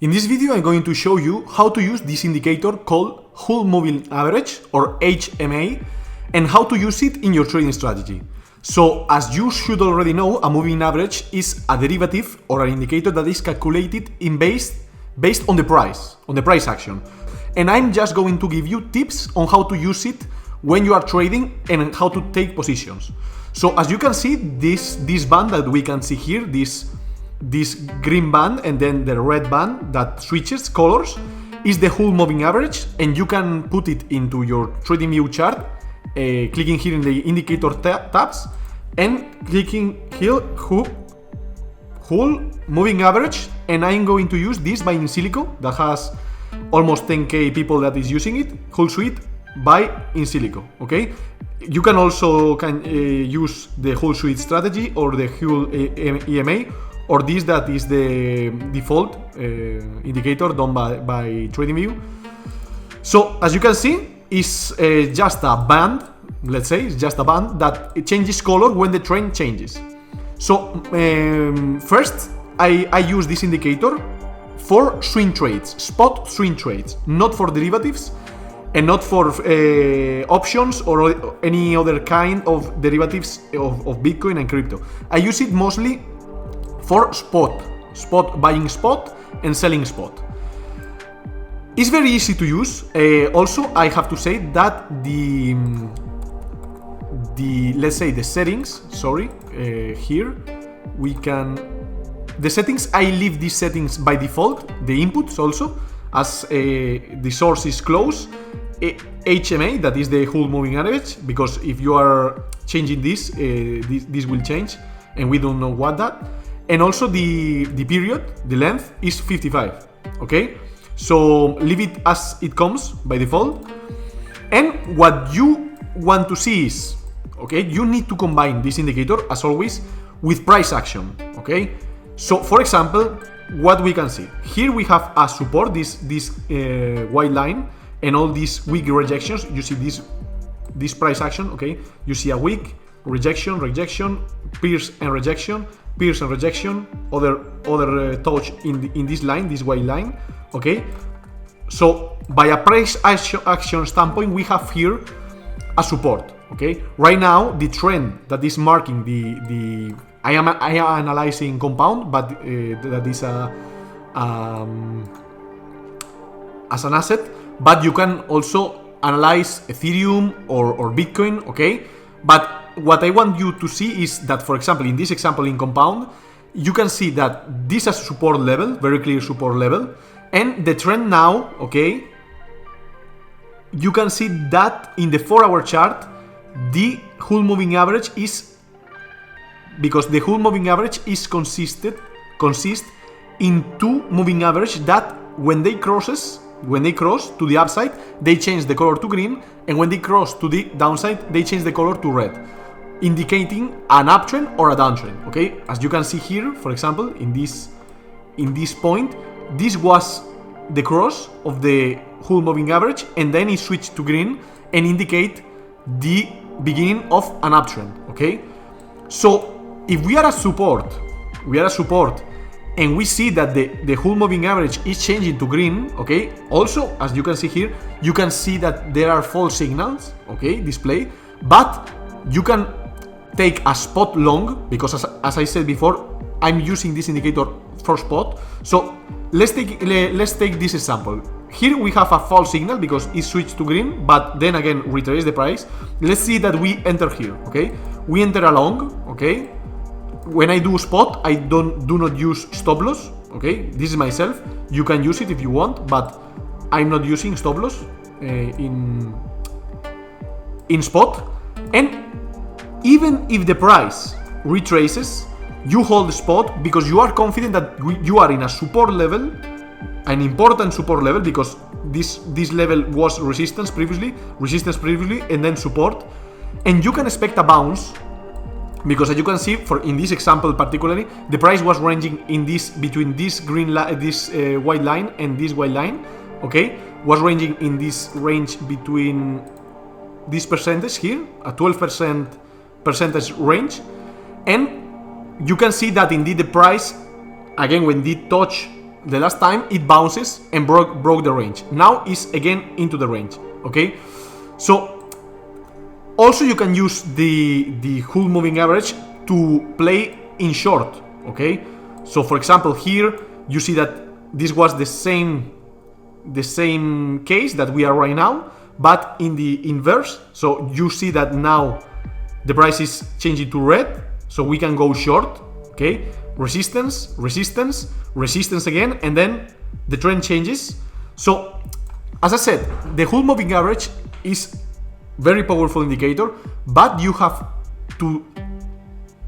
In this video, I'm going to show you how to use this indicator called Whole Moving Average, or HMA, and how to use it in your trading strategy. So, as you should already know, a moving average is a derivative or an indicator that is calculated based on the price action. And I'm just going to give you tips on how to use it when you are trading and how to take positions. So, as you can see, this band that we can see here, this green band and then the red band that switches colors is the whole moving average, and you can put it into your TradingView chart, clicking here in the indicator tabs and clicking here whole moving average, and I'm going to use this by In Silico that has almost 10k people that is using it, whole suite by In Silico. Okay, you can also use the whole suite strategy or the whole EMA, or this that is the default indicator done by TradingView. So as you can see, it's just a band, let's say, it's just a band that it changes color when the trend changes. So first, I use this indicator for swing trades, spot swing trades, not for derivatives and not for options or any other kind of derivatives of Bitcoin and crypto. I use it mostly for buying spot and selling spot. It's very easy to use. Also, I have to say that let's say the settings, here we can, the settings, I leave these settings by default, the inputs also, as the source is close, HMA, that is the whole moving average, because if you are changing this will change and we don't know what that. And also the period, the length is 55, okay? So leave it as it comes by default. And what you want to see is, okay, you need to combine this indicator, as always, with price action, okay? So for example, what we can see, here we have a support, this white line, and all these weak rejections. You see this price action, okay? You see a weak rejection, pierce and rejection, other touch in this line, this white line, okay? So by a price action standpoint, we have here a support, okay? Right now, the trend that is marking the I am analyzing compound, but that is as an asset, but you can also analyze Ethereum or Bitcoin, okay? But what I want you to see is that, for example, in this example in compound, you can see that this is a support level, very clear support level, and the trend now, okay, you can see that in the 4-hour chart, the whole moving average is, because the whole moving average is consists in two moving average that when they cross to the upside, they change the color to green, and when they cross to the downside, they change the color to red, indicating an uptrend or a downtrend, okay? As you can see here, for example, in this point, this was the cross of the whole moving average, and then it switched to green and indicate the beginning of an uptrend, okay? So if we are a support, and we see that the whole moving average is changing to green, okay? Also, as you can see here, you can see that there are false signals, okay, displayed, but you can take a spot long, because as I said before, I'm using this indicator for spot. So let's take this example. Here we have a false signal because it switched to green, but then again retrace the price. Let's see that we enter here, okay? We enter a long, okay? When I do spot, I do not use stop loss, okay? This is myself. You can use it if you want, but I'm not using stop loss in spot. And even if the price retraces, you hold the spot because you are confident that you are in a support level, an important support level, because this level was resistance previously, and then support, and you can expect a bounce. Because as you can see, in this example particularly, the price was ranging in between this white line and this white line, okay? Was ranging in this range between this percentage here, a 12% percentage range, and you can see that indeed the price, again, when it touch the last time it bounces and broke the range. Now it's again into the range. Okay, so also you can use the whole moving average to play in short. Okay, so for example here you see that this was the same case that we are right now, but in the inverse. So you see that now the price is changing to red, so we can go short. Okay, resistance, resistance, resistance again, and then the trend changes. So as I said, the whole moving average is very powerful indicator, but you have to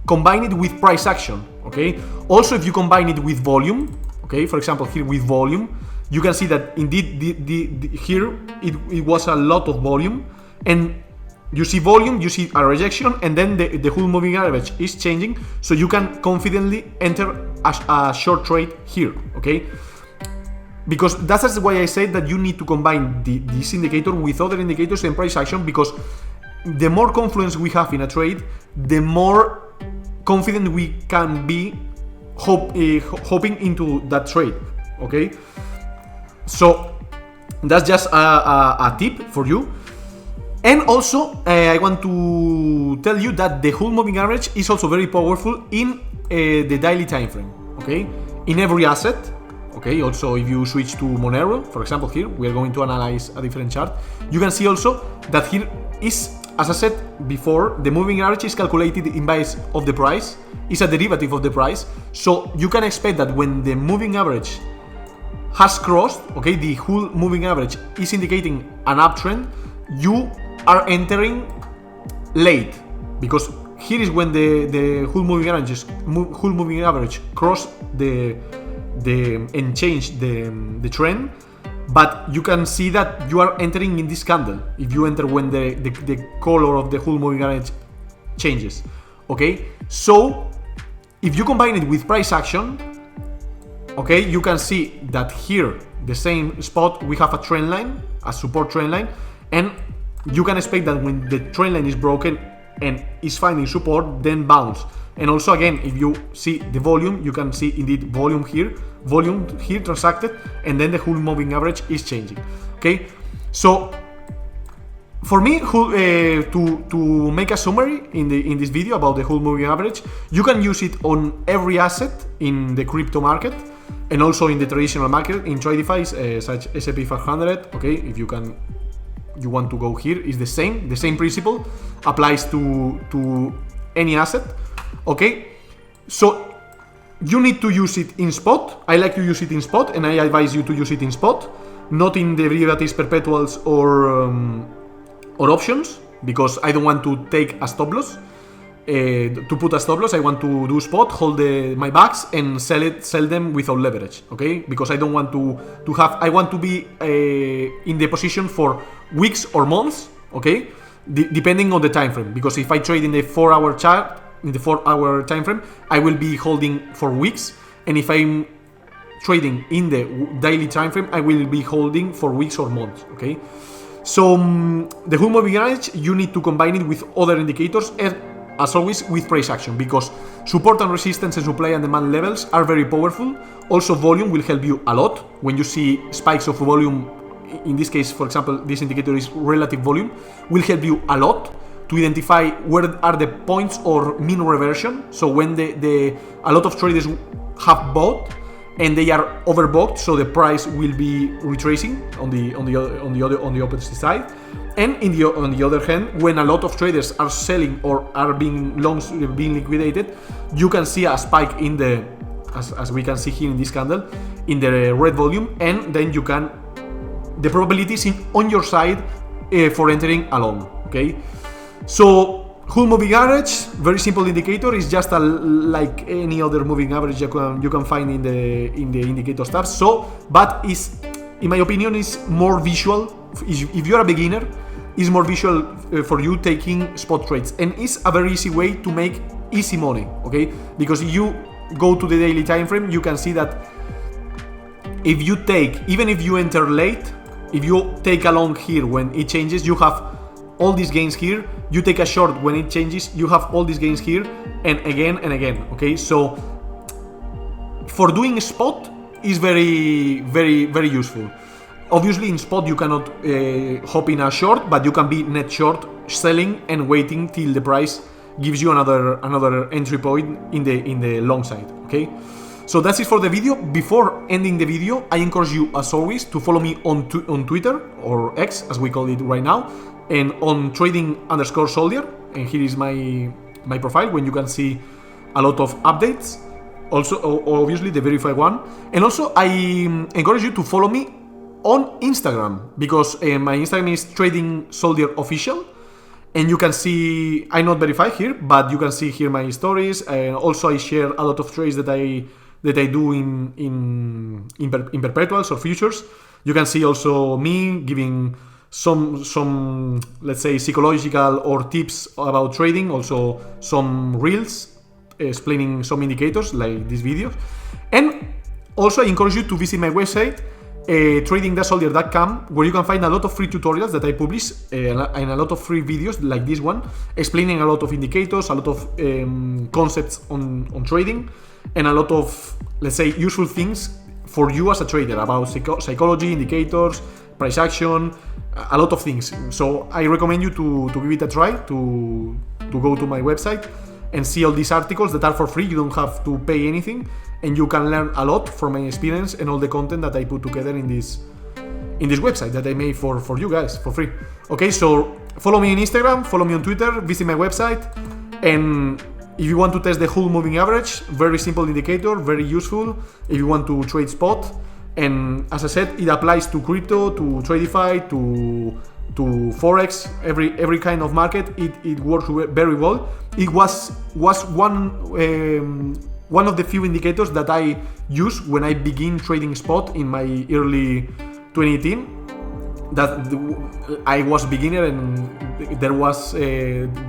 combine it with price action. Okay, also if you combine it with volume, okay, for example here with volume, you can see that indeed here it was a lot of volume, and you see volume, you see a rejection, and then the whole moving average is changing, so you can confidently enter a short trade here. Okay, because that's why I said that you need to combine this indicator with other indicators and price action, because the more confluence we have in a trade, the more confident we can be hoping into that trade. Okay, so that's just a tip for you. And also I want to tell you that the whole moving average is also very powerful in the daily time frame. Okay, in every asset. Okay, also if you switch to Monero, for example here we are going to analyze a different chart, you can see also that here is, as I said before, the moving average is calculated in base of the price, is a derivative of the price, so you can expect that when the moving average has crossed, okay, the whole moving average is indicating an uptrend, you are entering late, because here is when the whole moving average cross and change the trend. But you can see that you are entering in this candle if you enter when the color of the whole moving average changes. Okay, so if you combine it with price action, okay, you can see that here the same spot we have a trend line, a support trend line, and you can expect that when the trend line is broken and is finding support, then bounce. And also again, if you see the volume, you can see indeed volume here transacted, and then the whole moving average is changing. Okay, so for me, to make a summary in this video about the whole moving average, you can use it on every asset in the crypto market, and also in the traditional market in TradingView, such S&P 500. Okay, if you want to go here, is the same principle applies to any asset. Okay, so you need to use it in spot. I like to use it in spot, and I advise you to use it in spot, not in derivatives, perpetuals, or options, because I don't want to take a stop loss. To put a stop loss, I want to do spot, hold my bags, and sell them without leverage. Okay, because I don't want to have. I want to be in the position for weeks or months. Okay, depending on the time frame. Because if I trade in the 4-hour chart, in the 4-hour time frame, I will be holding for weeks, and if I'm trading in the daily time frame, I will be holding for weeks or months. Okay, so the whole moving average, you need to combine it with other indicators, as always with price action, because support and resistance and supply and demand levels are very powerful. Also volume will help you a lot when you see spikes of volume. In this case, for example, this indicator is relative volume, will help you a lot to identify where are the points or mean reversion. So when a lot of traders have bought and they are overbought, so the price will be retracing on the opposite side. And on the other hand, when a lot of traders are selling or are being liquidated, you can see a spike in the, as we can see here in this candle, in the red volume, and then you can, the probability is on your side for entering along. Okay, so whole moving average, very simple indicator, is just like any other moving average you can find in the indicator tabs. So, but is, in my opinion, is more visual. If you're a beginner, is more visual for you taking spot trades, and it's a very easy way to make easy money. Okay, because if you go to the daily time frame, you can see that if you take, even if you enter late, if you take a long here when it changes, you have all these gains here. You take a short when it changes, you have all these gains here, and again and again. Okay, so for doing spot, is very useful. Obviously in spot you cannot hop in a short, but you can be net short, selling and waiting till the price gives you another entry point in the long side. Okay, so that's it for the video. Before ending the video, I encourage you as always to follow me on Twitter, or X as we call it right now, and on trading_soldier, and here is my profile when you can see a lot of updates, also obviously the verified one. And also I encourage you to follow me on Instagram, because my Instagram is TradingSoldier_official, and you can see, I'm not verified here, but you can see here my stories, and also I share a lot of trades that I do in perpetuals or futures. You can see also me giving some let's say psychological or tips about trading, also some reels explaining some indicators like these videos. And also I encourage you to visit my website, trading-soldier.com, where you can find a lot of free tutorials that I publish, and a lot of free videos like this one, explaining a lot of indicators, a lot of concepts on trading, and a lot of, let's say, useful things for you as a trader about psychology, indicators, price action, a lot of things. So I recommend you to give it a try, to go to my website and see all these articles that are for free. You don't have to pay anything, and you can learn a lot from my experience and all the content that I put together in this website that I made for you guys for free. Okay, so follow me on Instagram, follow me on Twitter, visit my website, and if you want to test the whole moving average, very simple indicator, very useful if you want to trade spot. And as I said, it applies to crypto, to Tradify, to Forex, every kind of market. It works very well. It was one of the few indicators that I used when I began trading spot in my early 2018. That I was beginner, and there was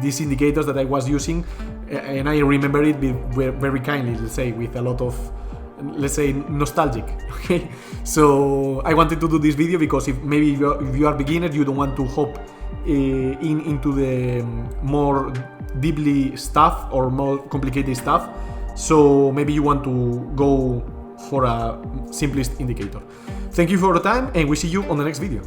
these indicators that I was using, and I remember it very kindly, let's say, with a lot of, let's say, nostalgic. Okay, so I wanted to do this video because if you are beginner, you don't want to hop into the more deeply stuff or more complicated stuff, so maybe you want to go for a simplest indicator. Thank you for your time, and we see you on the next video.